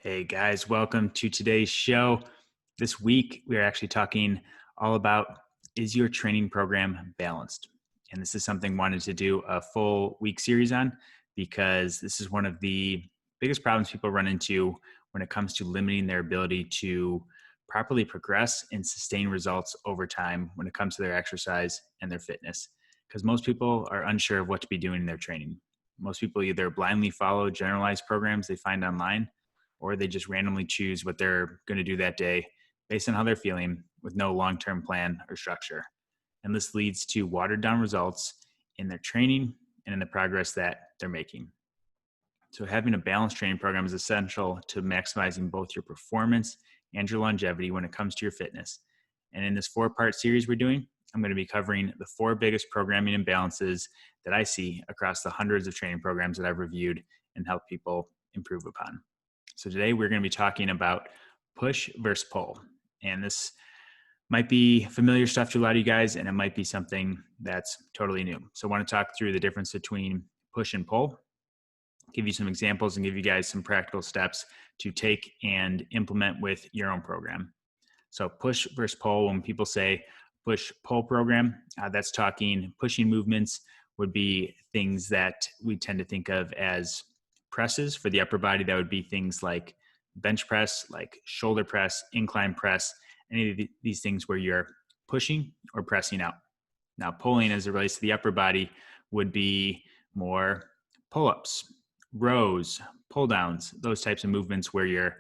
Hey guys, welcome to today's show. This week, we are actually talking all about, is your training program balanced? And this is something I wanted to do a full week series on because this is one of the biggest problems people run into when it comes to limiting their ability to properly progress and sustain results over time when it comes to their exercise and their fitness. Because most people are unsure of what to be doing in their training. Most people either blindly follow generalized programs they find online, or they just randomly choose what they're going to do that day based on how they're feeling with no long term plan or structure. And this leads to watered down results in their training and in the progress that they're making. So, having a balanced training program is essential to maximizing both your performance and your longevity when it comes to your fitness. And in this 4-part series we're doing, I'm going to be covering the 4 biggest programming imbalances that I see across the hundreds of training programs that I've reviewed and helped people improve upon. So today we're going to be talking about push versus pull. And this might be familiar stuff to a lot of you guys, and it might be something that's totally new. So I want to talk through the difference between push and pull, give you some examples, and give you guys some practical steps to take and implement with your own program. So push versus pull, when people say push pull program, that's talking pushing movements would be things that we tend to think of as presses for the upper body. That would be things like bench press, like shoulder press, incline press, any of these things where you're pushing or pressing out. Now, pulling as it relates to the upper body would be more pull-ups, rows, pull downs, those types of movements where you're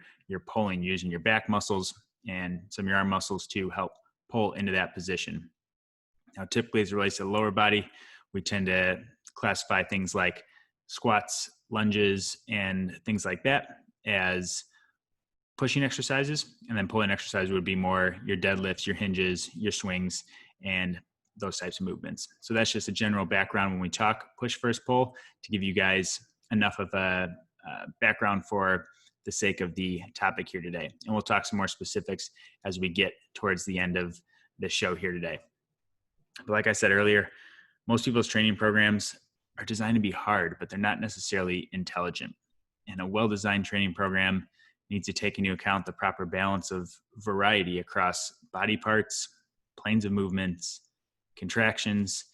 pulling using your back muscles and some of your arm muscles to help pull into that position. Now, typically as it relates to the lower body, we tend to classify things like squats, lunges, and things like that as pushing exercises. And then pulling exercise would be more your deadlifts, your hinges, your swings, and those types of movements. So that's just a general background when we talk push versus pull, to give you guys enough of a background for the sake of the topic here today. And we'll talk some more specifics as we get towards the end of the show here today. But like I said earlier, most people's training programs are designed to be hard, but they're not necessarily intelligent. And a well-designed training program needs to take into account the proper balance of variety across body parts, planes of movements, contractions,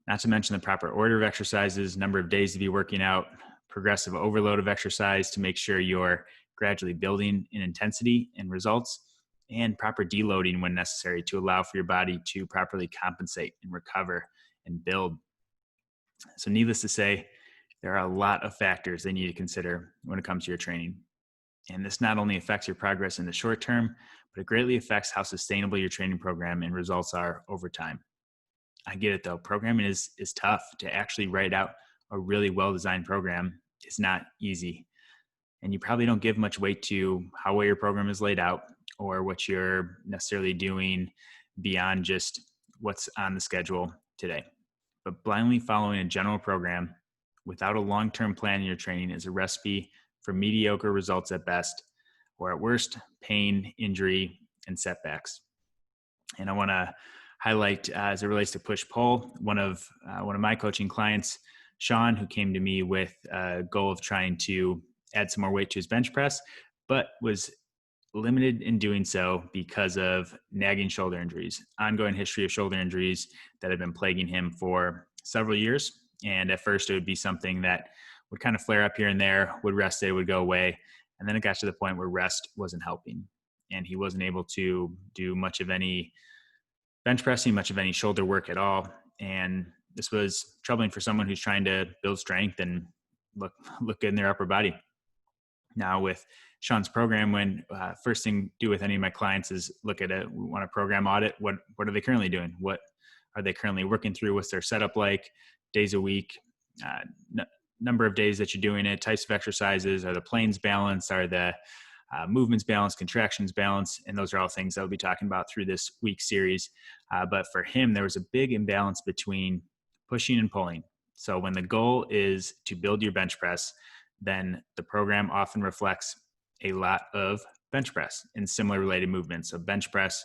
not to mention the proper order of exercises, number of days to be working out, progressive overload of exercise to make sure you're gradually building in intensity and results, and proper deloading when necessary to allow for your body to properly compensate and recover and build. So needless to say, there are a lot of factors they need to consider when it comes to your training. And this not only affects your progress in the short term, but it greatly affects how sustainable your training program and results are over time. I get it though. Programming is tough. To actually write out a really well-designed program is not easy. And you probably don't give much weight to how well your program is laid out or what you're necessarily doing beyond just what's on the schedule today. But blindly following a general program without a long-term plan in your training is a recipe for mediocre results at best, or at worst, pain, injury, and setbacks. And I want to highlight, as it relates to push-pull, one of my coaching clients, Sean, who came to me with a goal of trying to add some more weight to his bench press, but was limited in doing so because of nagging shoulder injuries, ongoing history of shoulder injuries that have been plaguing him for several years. And at first it would be something that would kind of flare up here and there, would rest day, would go away. And then it got to the point where rest wasn't helping. And he wasn't able to do much of any bench pressing, much of any shoulder work at all. And this was troubling for someone who's trying to build strength and look good in their upper body. Now with Sean's program, when first thing do with any of my clients is look at it. We want a program audit. What are they currently doing? What are they currently working through? What's their setup like? Days a week, number of days that you're doing it, types of exercises, are the planes balanced, are the movements balanced, contractions balanced, and those are all things that we'll be talking about through this week series. But for him, there was a big imbalance between pushing and pulling. So when the goal is to build your bench press, then the program often reflects a lot of bench press and similar related movements. So bench press,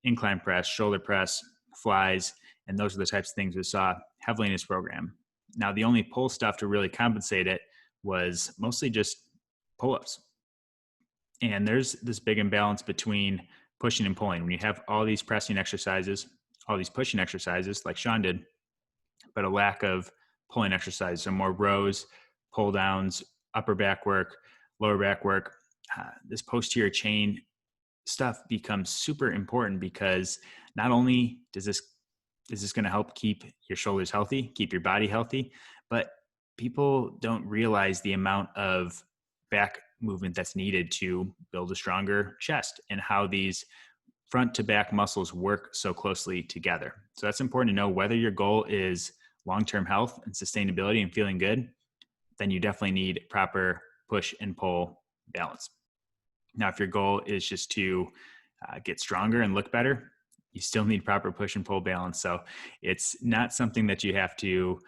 incline press, shoulder press, flies, and those are the types of things we saw heavily in his program. Now, the only pull stuff to really compensate it was mostly just pull-ups. And there's this big imbalance between pushing and pulling. When you have all these pressing exercises, all these pushing exercises like Sean did, but a lack of pulling exercise. So more rows, pull downs, upper back work, lower back work. This posterior chain stuff becomes super important because not only is this going to help keep your shoulders healthy, keep your body healthy, but people don't realize the amount of back movement that's needed to build a stronger chest and how these front to back muscles work so closely together. So that's important to know. Whether your goal is long-term health and sustainability and feeling good, then you definitely need proper push and pull balance. Now, if your goal is just to get stronger and look better, you still need proper push and pull balance. So it's not something that you have to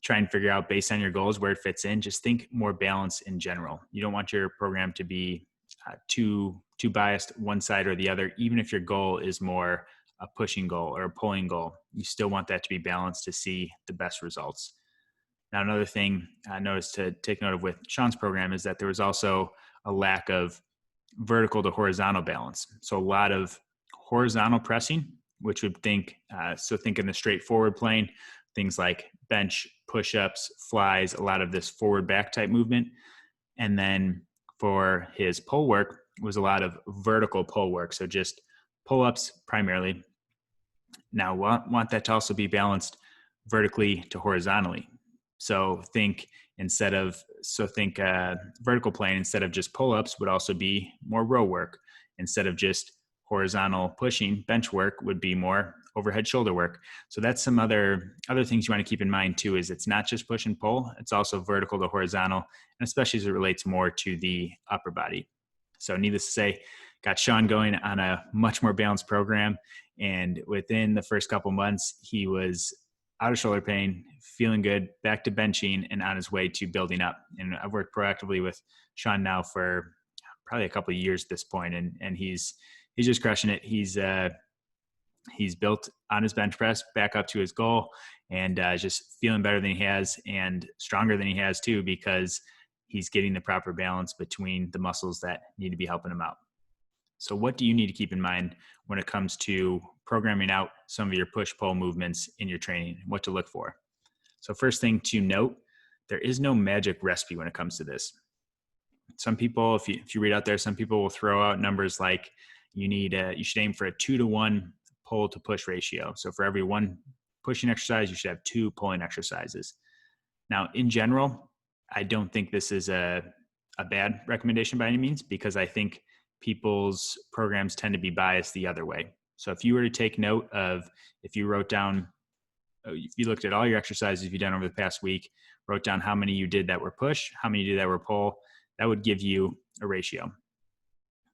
try and figure out based on your goals where it fits in. Just think more balance in general. You don't want your program to be too biased one side or the other. Even if your goal is more a pushing goal or a pulling goal, you still want that to be balanced to see the best results. Now, another thing I noticed to take note of with Sean's program is that there was also a lack of vertical to horizontal balance. So a lot of horizontal pressing, which would think in the straightforward plane, things like bench, push-ups, flies, a lot of this forward back type movement. And then for his pull work was a lot of vertical pull work. So just pull-ups primarily. Now want that to also be balanced vertically to horizontally. So think vertical plane instead of just pull-ups would also be more row work. Instead of just horizontal pushing, bench work would be more overhead shoulder work. So that's some other things you want to keep in mind too, is it's not just push and pull, it's also vertical to horizontal, and especially as it relates more to the upper body. So needless to say, got Sean going on a much more balanced program. And within the first couple months, he was out of shoulder pain, feeling good, back to benching, and on his way to building up. And I've worked proactively with Sean now for probably a couple of years at this point, and he's just crushing it. He's built on his bench press back up to his goal, and just feeling better than he has and stronger than he has too, because he's getting the proper balance between the muscles that need to be helping him out. So what do you need to keep in mind when it comes to programming out some of your push-pull movements in your training, and what to look for? So first thing to note, there is no magic recipe when it comes to this. Some people, if you read out there, some people will throw out numbers like you should aim for a 2-to-1 pull to push ratio. So for every one pushing exercise, you should have 2 pulling exercises. Now, in general, I don't think this is a bad recommendation by any means, because I think people's programs tend to be biased the other way. So if you were to take note of, if you looked at all your exercises you've done over the past week, wrote down how many you did that were push, how many you did that were pull, that would give you a ratio.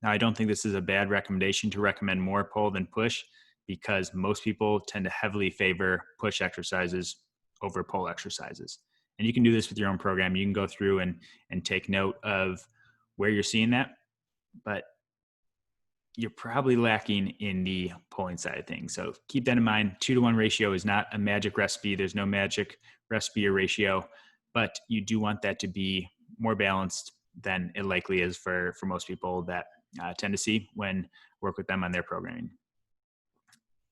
Now, I don't think this is a bad recommendation to recommend more pull than push, because most people tend to heavily favor push exercises over pull exercises. And you can do this with your own program. You can go through and take note of where you're seeing that, but you're probably lacking in the pulling side of things. So keep that in mind. 2-to-1 ratio is not a magic recipe. There's no magic recipe or ratio, but you do want that to be more balanced than it likely is for most people that tend to see when work with them on their programming.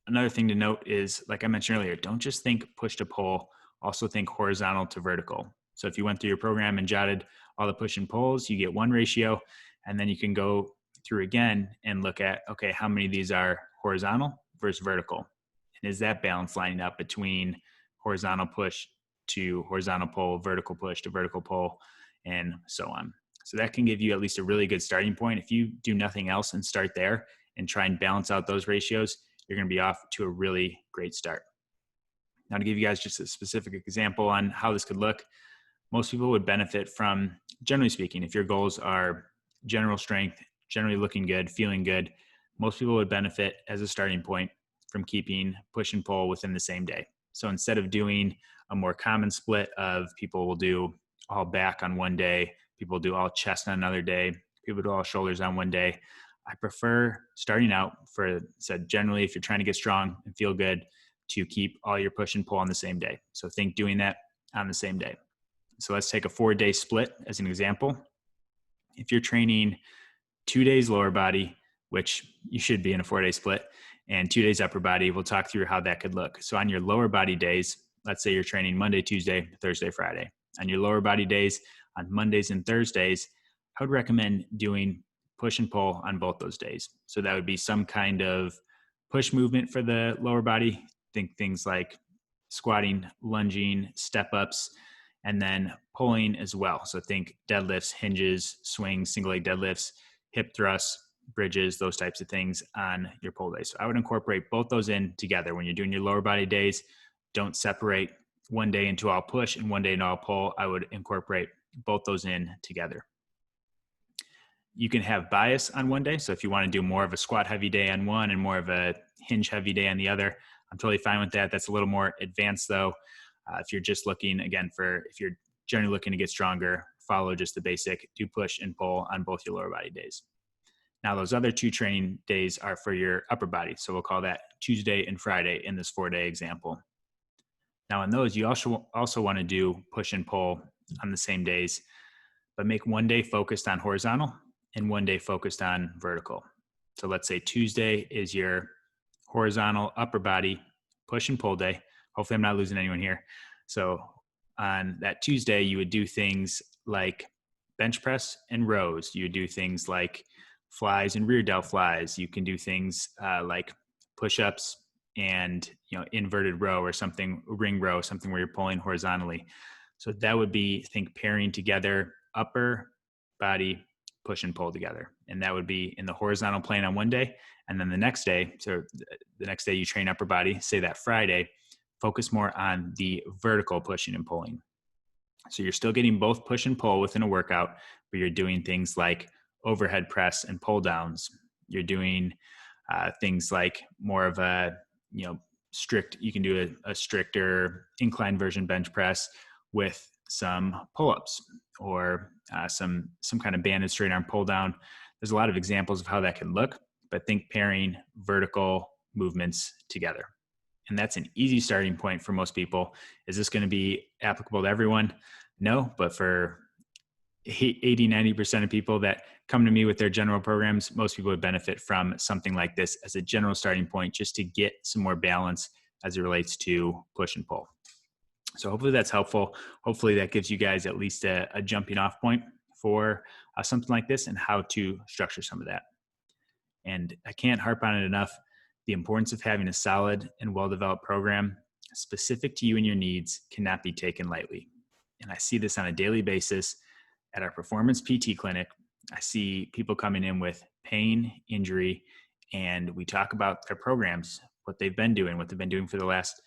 Another thing to note is, like I mentioned earlier, don't just think push to pull, also think horizontal to vertical. So if you went through your program and jotted all the push and pulls, you get one ratio, and then you can go through again and look at, okay, how many of these are horizontal versus vertical? And is that balance lining up between horizontal push to horizontal pull, vertical push to vertical pull, and so on? So that can give you at least a really good starting point. If you do nothing else and start there and try and balance out those ratios, you're going to be off to a really great start. Now, to give you guys just a specific example on how this could look, most people would benefit from, generally speaking, if your goals are general strength, generally looking good, feeling good, most people would benefit as a starting point from keeping push and pull within the same day. So instead of doing a more common split of people will do all back on one day, people do all chest on another day, people do all shoulders on one day, I prefer starting out generally if you're trying to get strong and feel good, to keep all your push and pull on the same day. So think doing that on the same day. So let's take a 4-day split as an example. If you're training 2 days lower body, which you should be in a 4-day split, and 2 days upper body. We'll talk through how that could look. So on your lower body days, let's say you're training Monday, Tuesday, Thursday, Friday. On your lower body days, on Mondays and Thursdays, I would recommend doing push and pull on both those days. So that would be some kind of push movement for the lower body. Think things like squatting, lunging, step ups, and then pulling as well. So think deadlifts, hinges, swings, single leg deadlifts, hip thrusts, bridges, those types of things on your pull days. So I would incorporate both those in together. When you're doing your lower body days, don't separate one day into all push and one day into all pull. I would incorporate both those in together. You can have bias on one day. So if you want to do more of a squat heavy day on one and more of a hinge heavy day on the other, I'm totally fine with that. That's a little more advanced though. If you're just looking, again, if you're generally looking to get stronger, follow just the basic, do push and pull on both your lower body days. Now those other 2 training days are for your upper body. So we'll call that Tuesday and Friday in this 4-day example. Now in those, you also want to do push and pull on the same days, but make one day focused on horizontal and one day focused on vertical. So let's say Tuesday is your horizontal upper body push and pull day. Hopefully I'm not losing anyone here. So on that Tuesday, you would do things like bench press and rows. You would do things like flies and rear delt flies. You can do things like push-ups and inverted row or something, ring row, something where you're pulling horizontally. So that would be, think pairing together upper body push and pull together. And that would be in the horizontal plane on one day. And then the next day, so the next day you train upper body, say that Friday, focus more on the vertical pushing and pulling. So you're still getting both push and pull within a workout, but you're doing things like overhead press and pull downs. You're doing things like more of a, you can do a stricter incline version bench press with some pull-ups or some kind of banded straight arm pull down. There's a lot of examples of how that can look, but think pairing vertical movements together. And that's an easy starting point for most people. Is this going to be applicable to everyone? No, but for 80, 90% of people that come to me with their general programs, most people would benefit from something like this as a general starting point, just to get some more balance as it relates to push and pull. So hopefully that's helpful. Hopefully that gives you guys at least a jumping off point for something like this and how to structure some of that. And I can't harp on it enough. The importance of having a solid and well-developed program specific to you and your needs cannot be taken lightly. And I see this on a daily basis at our performance PT clinic. I see people coming in with pain, injury, and we talk about their programs, what they've been doing for the last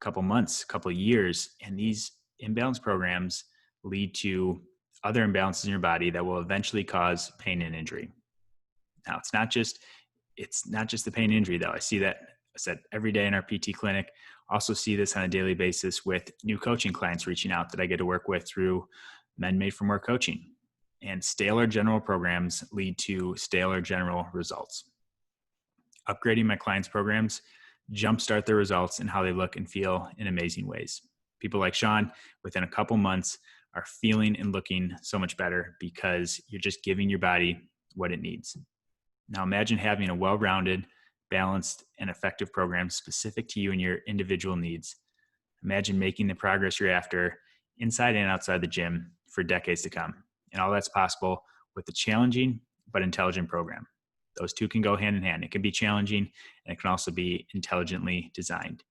couple months, couple years. And these imbalance programs lead to other imbalances in your body that will eventually cause pain and injury. Now, it's not just the pain and injury though. I see that, I said, every day in our PT clinic. Also see this on a daily basis with new coaching clients reaching out that I get to work with through Men Made for More coaching. And staler general programs lead to staler general results. Upgrading my clients' programs jumpstart their results and how they look and feel in amazing ways. People like Sean, within a couple months, are feeling and looking so much better because you're just giving your body what it needs. Now imagine having a well-rounded, balanced, and effective program specific to you and your individual needs. Imagine making the progress you're after inside and outside the gym for decades to come. And all that's possible with a challenging but intelligent program. Those two can go hand in hand. It can be challenging and it can also be intelligently designed.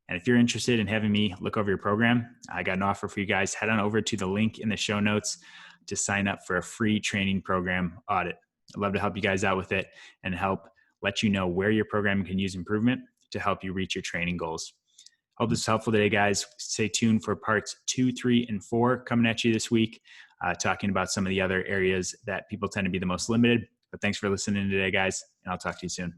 And if you're interested in having me look over your program, I got an offer for you guys. Head on over to the link in the show notes to sign up for a free training program audit. I'd love to help you guys out with it and help let you know where your program can use improvement to help you reach your training goals. Hope this is helpful today, guys. Stay tuned for parts 2, 3, and 4 coming at you this week, talking about some of the other areas that people tend to be the most limited. But thanks for listening today, guys, and I'll talk to you soon.